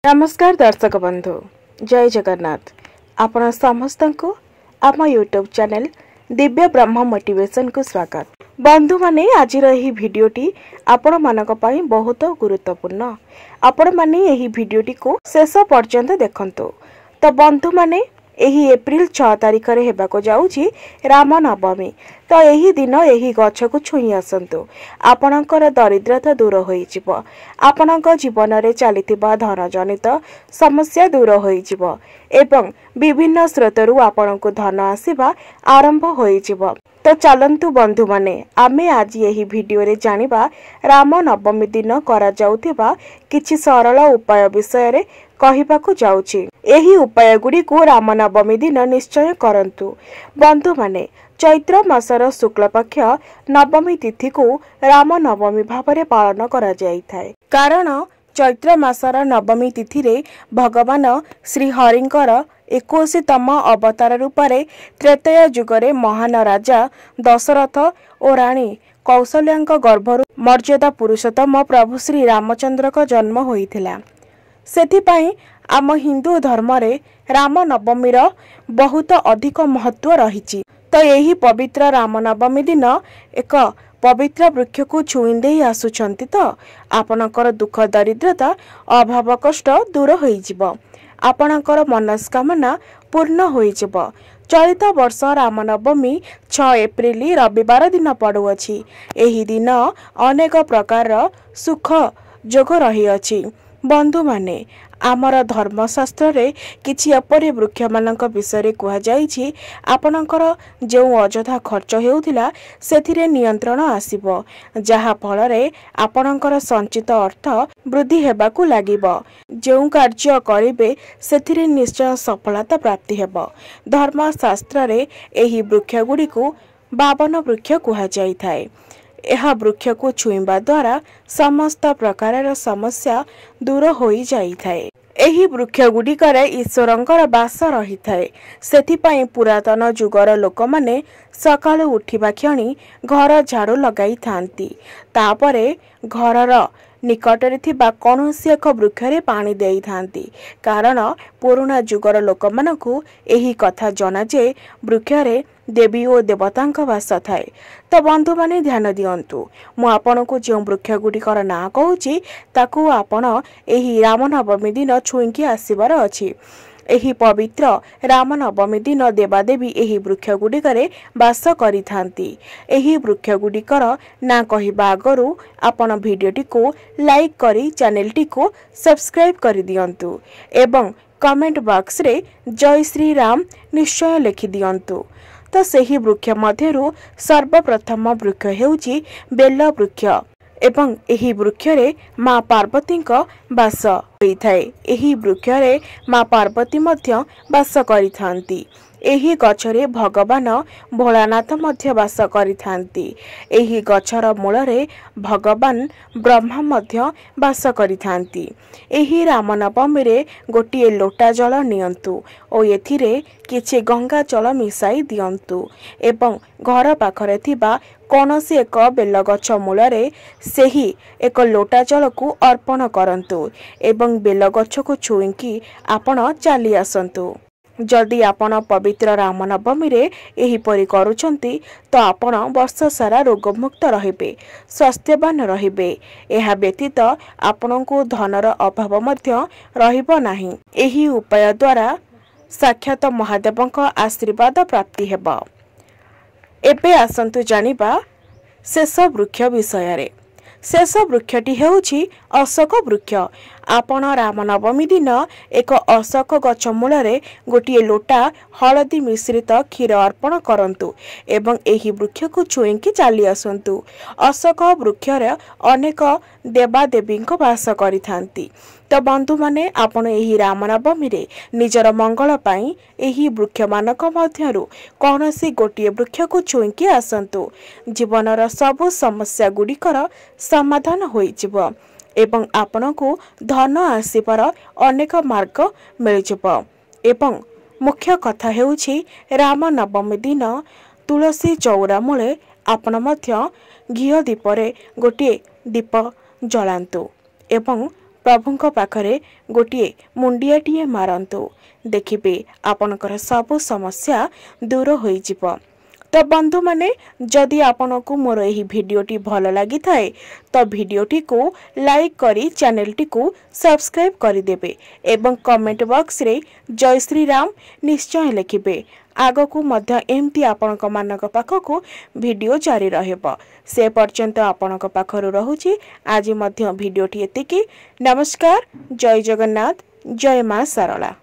नमस्कार दर्शक बंधु जय जगन्नाथ आपण समस्त को आम यूट्यूब चैनल दिव्य ब्रह्म मोटिवेशन को स्वागत। बंधु माने आज भिडियोटी आपण मानक पई बहुत गुरुत्वपूर्ण। आपण माने एही भिडियोटी को शेष पर्यंत देखंतु। तो बंधु माने एही एप्रिल 6 तारिख रे हेबाको जाउची राम नवमी। तो एही दिन एही गछ को छुई आसंतु, आपणकर दरिद्रता दूर होई जिवो, आपणक जीवन रे चलिथिबा धन जनित समस्या दूर होई जिवो एवं विभिन्न स्रोतरु आपणको धन आसीबा आरंभ होई जिवो। तो चलंतु बंधु माने आमे आज यही वीडियो रे जानिबा राम नवमी दिन करा जाउथिबा किछि सरल उपाय विषय रे कहिबाकू जाउची। एही उपाय गुडी को राम नवमी दिन निश्चय करंतु। बंधु माने चैत्र मासर शुक्ल पक्ष नवमी तिथि को राम नवमी भावरे पालन करा जाई थाए। कारण चैत्र मासर नवमी तिथि रे भगवान श्री हरिंकर 21तम अवतार रूपरे त्रेतया युगरे महान राजा दशरथ और रानी कौशल्यांक गर्भरु मर्यादा पुरुषोत्तम प्रभु श्री रामचंद्र का जन्म होइथिला। सेथिपाई आम हिंदू धर्म रे राम नवमीर बहुत अधिक महत्व रहिछि। तो यही पवित्र राम नवमी दिन एक पवित्र वृक्ष को छुईंदे आसुछंती तो आपणकर दुख दरिद्रता अभाव कष्ट दूर होई जिवो, आपणकर मनस्कामना पूर्ण होई जिवो। चलित वर्ष राम नवमी 6 एप्रिल रविवार दिन पड़ुअछि। एही दिन अनेक प्रकार सुख जोग रही अछि। बंधु माने आमर धर्मशास्त्र रे किछि अपरे वृक्ष मानक विषय कह जाइछि। आपणकर जो अजथा खर्च हेउथिला सेथिरे नियंत्रण आसीबो, जहा फल रे आपणकर संचित अर्थ वृद्धि हेबाकू लागिबो। जो कार्य करिबे सेथिरे निश्चय सफलता प्राप्ति हेबो। धर्मशास्त्र रे एही वृक्ष गुडी को 52 वृक्ष कह जाई थाए। यह वृक्ष को छुईबा द्वारा समस्त प्रकार समस्या दूर होई जाई थाए। एही वृक्ष गुडिकर ईश्वरंकर वास रही थाए। सेथिपाई पुरातन युगर लोक माने सकाळु उठिबा क्षणी घर झाड़ू लगाई थांती, तापरे घरर निकटरे थिबा कौनसी एक वृक्ष रे पानी देई थांती। कारण पुराना युगर लोक मानकु एही कथा जना जे वृक्ष रे देवी और देवतांक वास थाए। तो बंधु माने ध्यान दियंतु, मु आपनकु जो वृक्ष गुडिकर ना कहूची ताकू आपण एही राम नवमी दिन छुईंकी आसीबार अछि। एही पवित्र राम नवमी दिन देवादेवी एही वृक्ष गुडिकरे वास करि थांती। एही वृक्ष गुडिकर ना कहिबा आगरु आपण भिडियोटी को लाइक करी चैनलटी को सब्सक्राइब करि दियंतु एवं कमेंट बॉक्स रे जय श्री राम निश्चय लिखि दियंतु। तो सही वृक्ष मध्यरु सर्वप्रथम वृक्ष हेउची बेल वृक्ष एवं एही वृक्ष रे मां पार्वती वास होइथाए। एही वृक्ष रे मां पार्वती मध्य वास करिथांती। एही गछरे भगवान भोलानाथ मध्य वास करिथांती। एही गछर मूल रे भगवान ब्रह्मा मध्य वास करिथांती। एही राम नवमी रे गोटिए लोटा जल नियंतु और एथिरे किछि गंगा जल मिसाई दियंतु एवं घर पाखरे थिबा कौनसी एक बेल गछ मूल रे सेही एक लोटा जल को अर्पण करंतु एवं बेल गछ को छुईंकी आपण चली आसंतु। जदि आपण पवित्र राम नवमी रे एही परि करूछंती तो आपण वर्ष सारा रोगमुक्त रहिबे, स्वास्थ्यवान रहिबे। एहा व्यतीत आपणको धनर अभाव मध्य रहिबो नाही। एही उपाय द्वारा साक्षात महादेवଙ୍କ आशीर्वाद प्राप्ति हेबो। एबे आसंतु जानिबा शेष वृक्ष विषय रे। शेष वृक्षटी हेउछि अशोक वृक्ष। आपण राम नवमी दिन एक अशोक गछ मूल रे गोटिए लोटा हलदी मिश्रित क्षीर अर्पण करंतु एवं एही वृक्ष को छुईंकी चली आसंतु। अशोक वृक्ष रे अनेक देवादेवी वास करिथांती। तो बंधु माने आपण एही राम नवमी रे निजर मंगल पाई एही वृक्ष मानक मध्यरु कौनसी गोटिए वृक्ष को छुईंकी आसंतु। जीवनर सब समस्या गुडिकर समाधान होई जिवो एवं आपण को धन आसीबार अनेक मार्ग मिल जिवो। एवं मुख्य कथा हेउछि राम नवमी दिन तुलसी चौरा मूले आपण मध्य घिओ दीपरे गोटिए दीप जलांतु एवं प्रभुंक पाखरे गोटे मुंडियाटीए मारंतु देखिबे आपनकर सब समस्या दूर होई जिवो। तो बंधु माने जदि आपनकु मोर एही भिडियोटी भल लगी थाए तो भिडियोटी को लाइक करी चैनलटी को सब्सक्राइब करि देबे एवं कमेंट बॉक्स रे जय श्री राम निश्चय लिखिबे। आगो को मध्य एमती आपनक मानक पाखकु भिडियो जारी रहबो। से पर्यंत आपनक पाखरु रहुची आज मध्य भिडियोटी एतिकी। नमस्कार, जय जगन्नाथ, जय मां सरला।